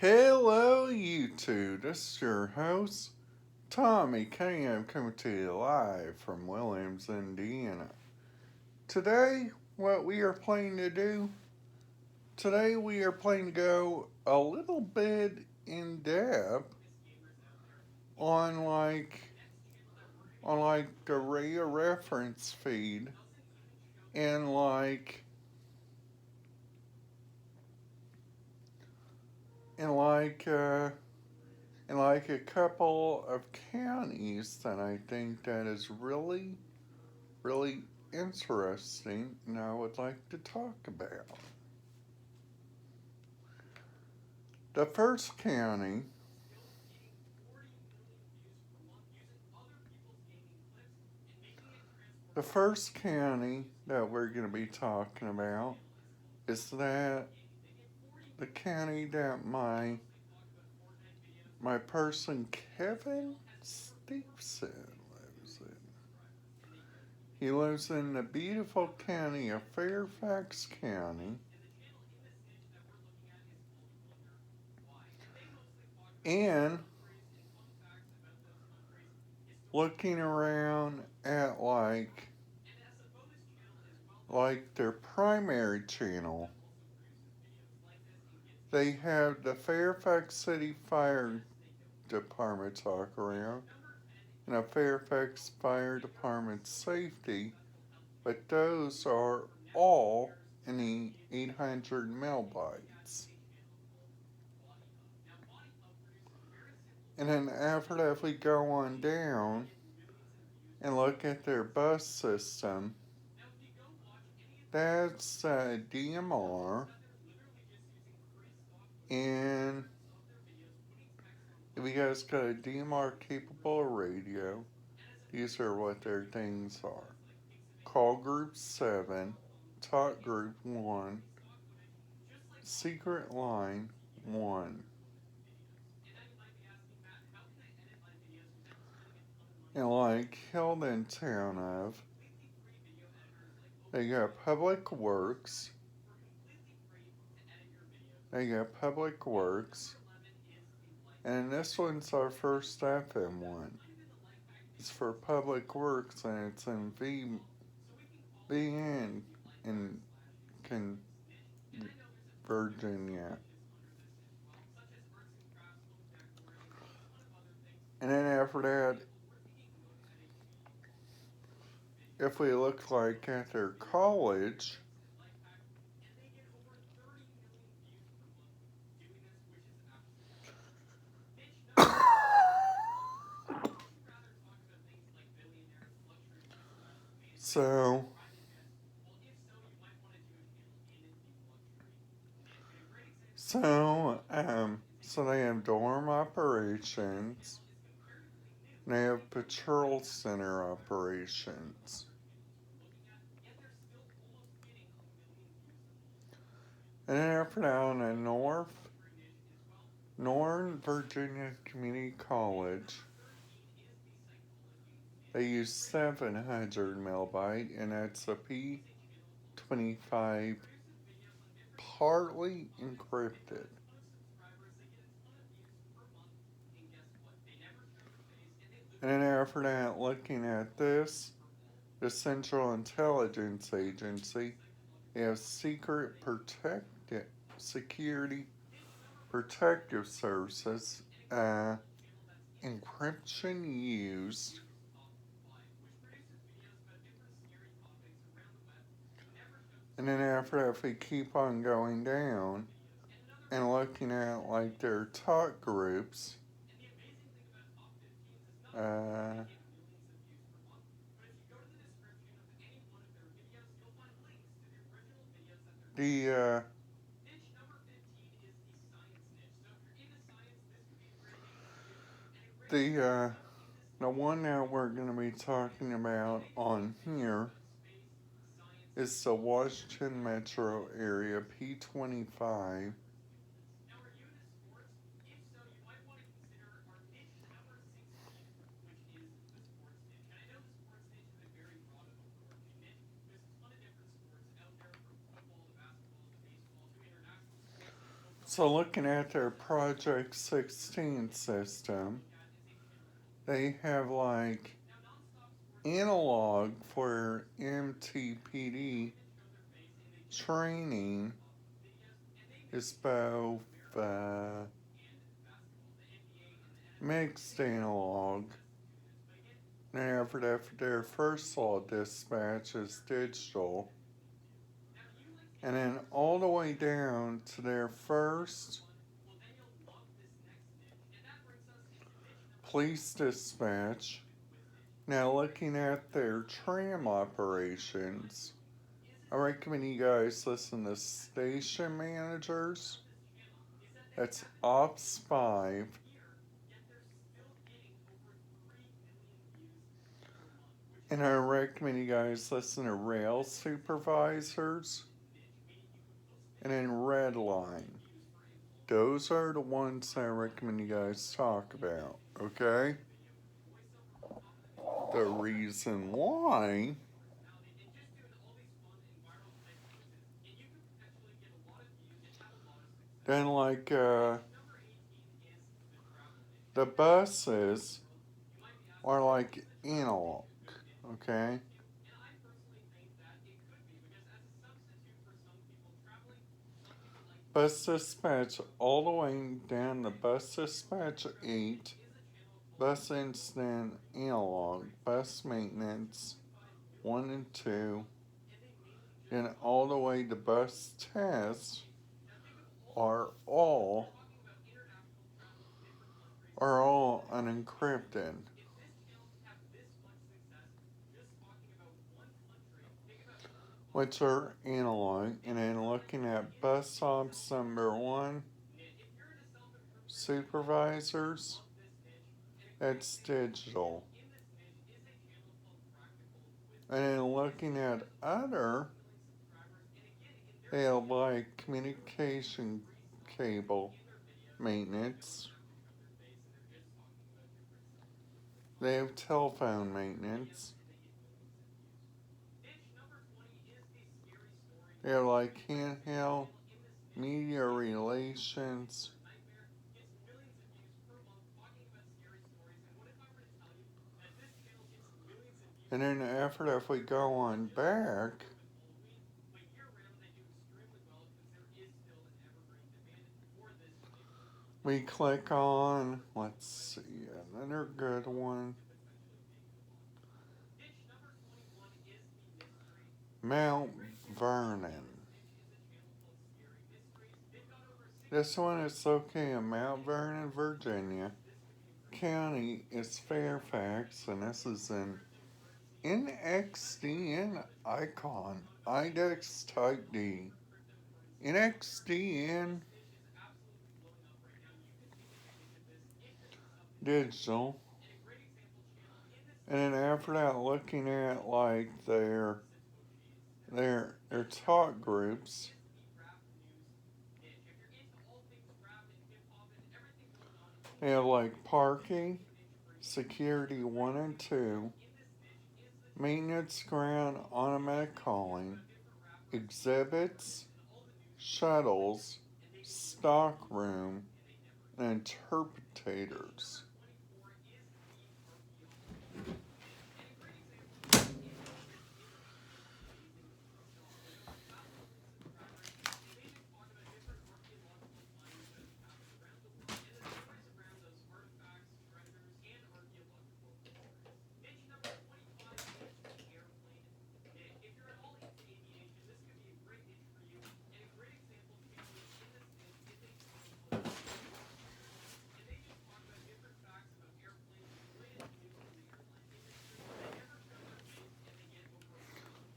Hello, YouTube. This is your host, Tommy K. I'm coming to you live from Williams, Indiana. Today, what we are planning to do, today we are planning to go a little bit in depth on the radio reference feed and and like uh and like a couple of counties that I think that is really interesting and I would like to talk about. The first county, the first county that we're going to be talking about is the county that my person Kevin Stevenson lives in. He lives in the beautiful county of Fairfax County. And looking around at their primary channel, they have the Fairfax City Fire Department talk around and a Fairfax Fire Department safety, but those are all in the 800 megabytes. And then after that, if we go on down and look at their bus system, that's DMR. And if you guys got a DMR capable radio, these are what their things are: Call Group 7, Talk Group 1, Secret Line 1. And like Hildon Town of, they got Public Works. They got Public Works. And this one's our first FM one. It's for Public Works and it's in VN in Virginia. And then after that, if we look like at their college, so so they have dorm operations. They have patrol center operations. And then after that, on the Northern Virginia Community College, they use 700 megabyte, and that's a P25 partly encrypted. And then after that, looking at this, the Central Intelligence Agency, they have security protective services, encryption used. And then after that, if we keep on going down and looking at like their talk groups, the the one that we're going to be talking about on here is the Washington Metro Area P25. So looking at their Project 16 system, they have like analog for MTPD training is both mixed analog. And after their first law dispatch is digital. And then all the way down to their first police dispatch. Now looking at their tram operations, I recommend you guys listen to station managers. That's Ops 5. And I recommend you guys listen to rail supervisors. And then Redline. Those are the ones I recommend you guys talk about, okay? The reason why, then like the buses are like analog, okay? Bus dispatch all the way down to bus dispatch 8, bus incident analog, bus maintenance 1 and 2, and all the way to bus test are all unencrypted, which are analog. And then looking at bus ops number 1 supervisors, that's digital. And then looking at other, they have like communication cable maintenance. They have telephone maintenance. They have like handheld media relations. And then after that, if we go on back, we click on, let's see, another good one. Mount Vernon. This one is located in Mount Vernon, Virginia. County is Fairfax, and this is an NXDN icon. IDEX Type D. NXDN digital. And then after that, looking at like their talk groups. They have like parking, security 1 and 2, maintenance ground automatic calling, exhibits, shuttles, stock room, and interpreters.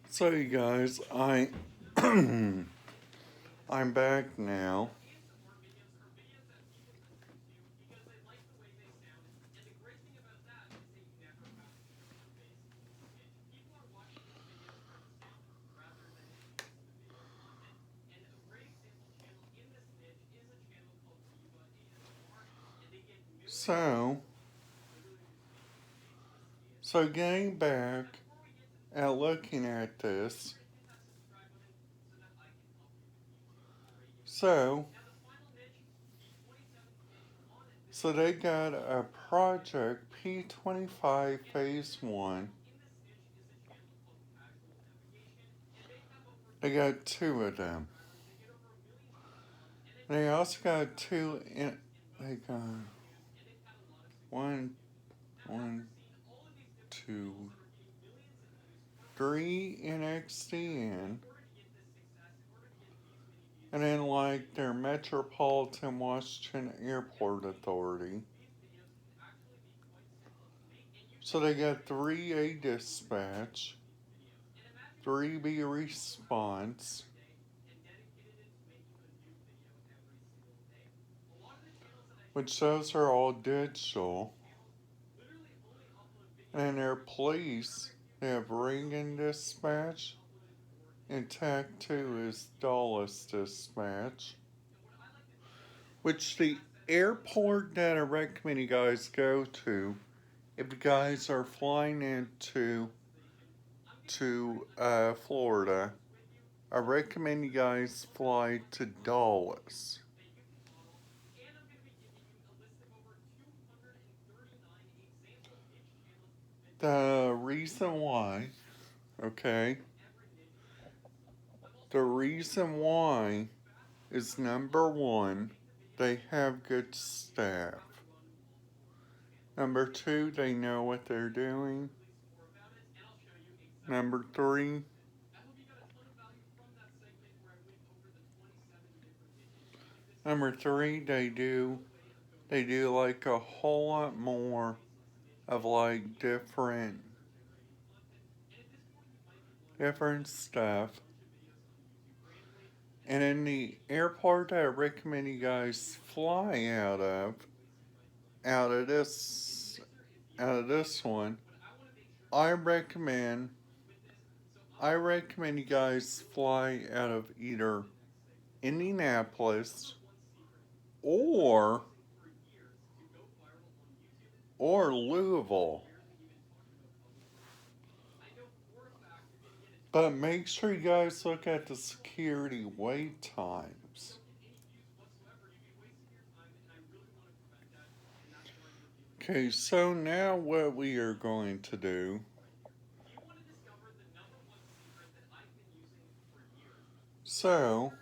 So you guys, I'm back now. So getting back at looking at this, so So they got a project P25 Phase 1. They got two of them. They also got they got one, one, two, three in XDN. And then like their Metropolitan Washington Airport Authority. So they got 3A dispatch, 3B response, which those are all digital. And their police, they have Reagan dispatch, and TAC 2 is Dulles dispatch. Which the airport that I recommend you guys go to, if you guys are flying into Florida, I recommend you guys fly to Dulles. The reason why, okay, the reason why is number one, they have good staff. Number two, they know what they're doing. Number three, they do like a whole lot more of like different stuff. And in the airport I recommend you guys fly out of this one, I recommend you guys fly out of either Indianapolis or Louisville. But make sure you guys look at the security wait times. Okay, so now what we are going to do. So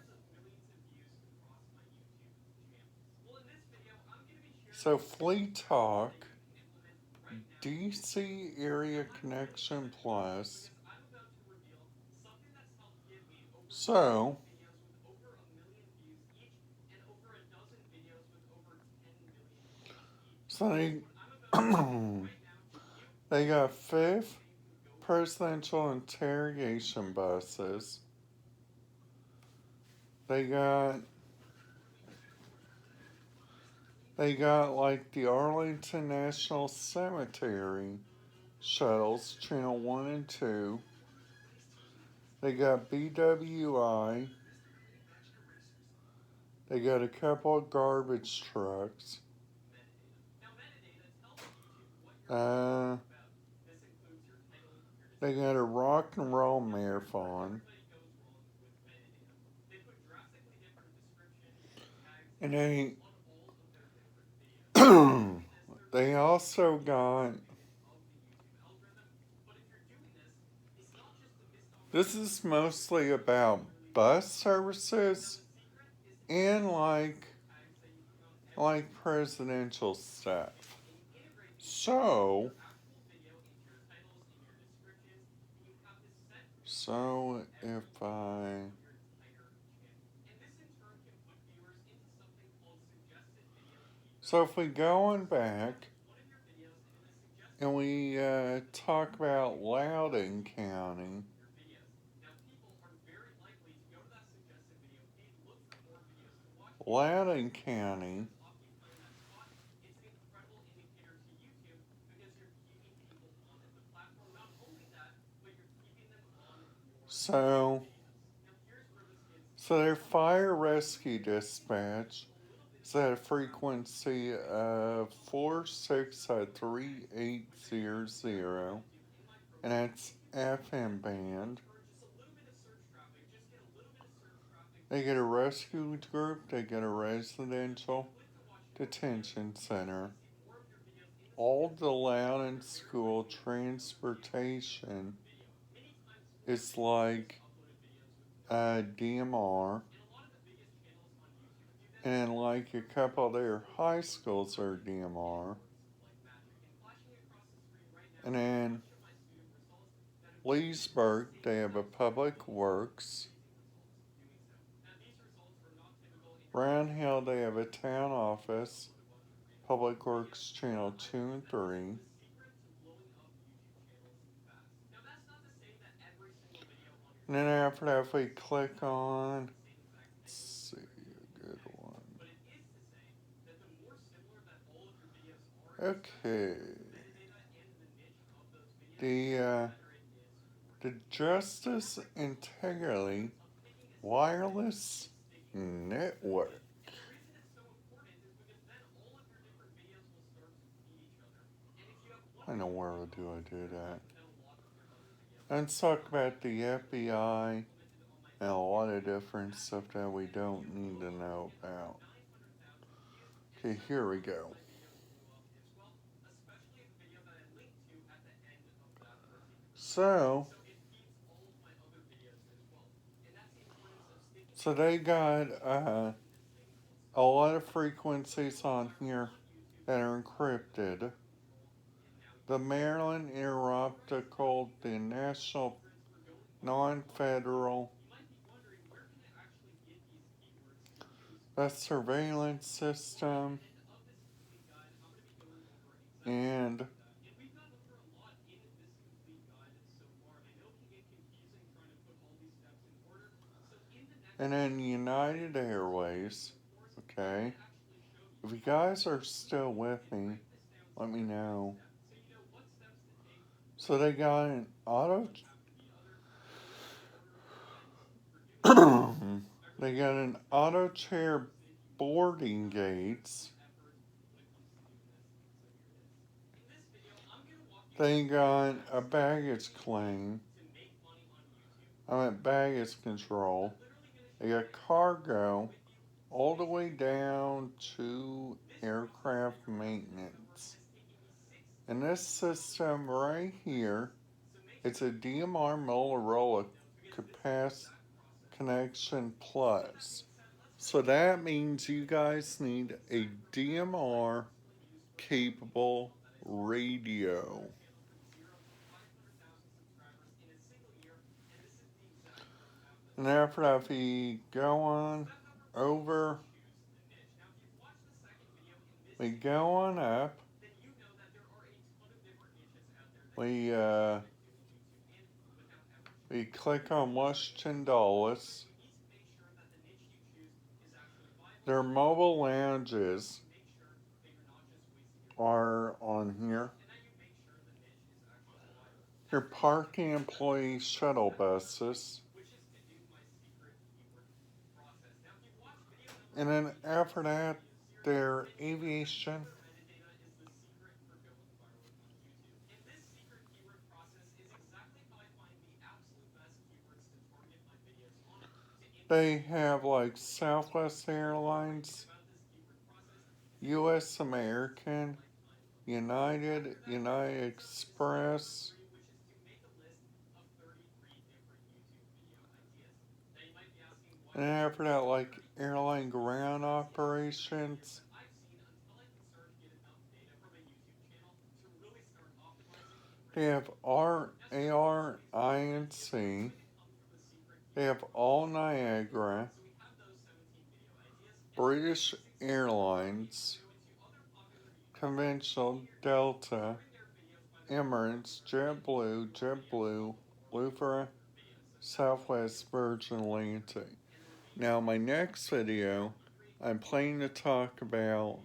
Fleet Talk, DC Area Connection Plus. So they, they got fifth presidential interrogation buses. They got like the Arlington National Cemetery shuttles, channel 1 and 2. They got BWI. They got a couple of garbage trucks. They got a rock and roll marathon. And they also got, this is mostly about bus services and like presidential stuff. So if we go on back and we talk about Loudoun County, so their fire rescue dispatch is at a frequency of 463800, and that's FM band. They get a rescue group, they get a residential, detention center. All the allowed in school transportation is like a DMR, and like a couple of their high schools are DMR. And in Leesburg, they have a public works. Brown Hill, they have a town office, public works channel 2 and 3. And then after that, if we click on, let's see, a good one. Okay. The Justice Integrity Wireless Network. I know where do I do that. Let's talk about the FBI and a lot of different stuff that we don't need to know about. Okay, here we go. So they got a lot of frequencies on here that are encrypted. The Maryland Interoptical, the National Non-Federal, the Surveillance System, and then United Airways. Okay, if you guys are still with me, let me know. So they got an they got an auto chair boarding gates. They got a baggage claim. I'm at baggage control. They got cargo all the way down to aircraft maintenance. And this system right here, it's a DMR Motorola Connection Plus. So that means you guys need a DMR capable radio. And after that, if we go on over, we go on up, we click on Washington Dulles. Their mobile lounges are on here. Your parking employee shuttle buses. And then after that, their aviation. They have like Southwest Airlines, US American, United Express, and after that, like airline ground operations. They have AR, INC. They have All Niagara, British Airlines, Conventional, Delta, Emirates, JetBlue, Lufthansa, Southwest, Virgin Atlantic. Now, my next video, I'm planning to talk about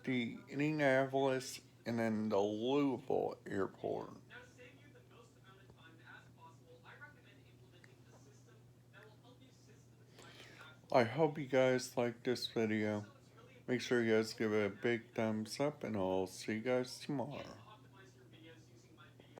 the Indianapolis and then the Louisville airport. I hope you guys liked this video. Make sure you guys give it a big thumbs up, and I'll see you guys tomorrow.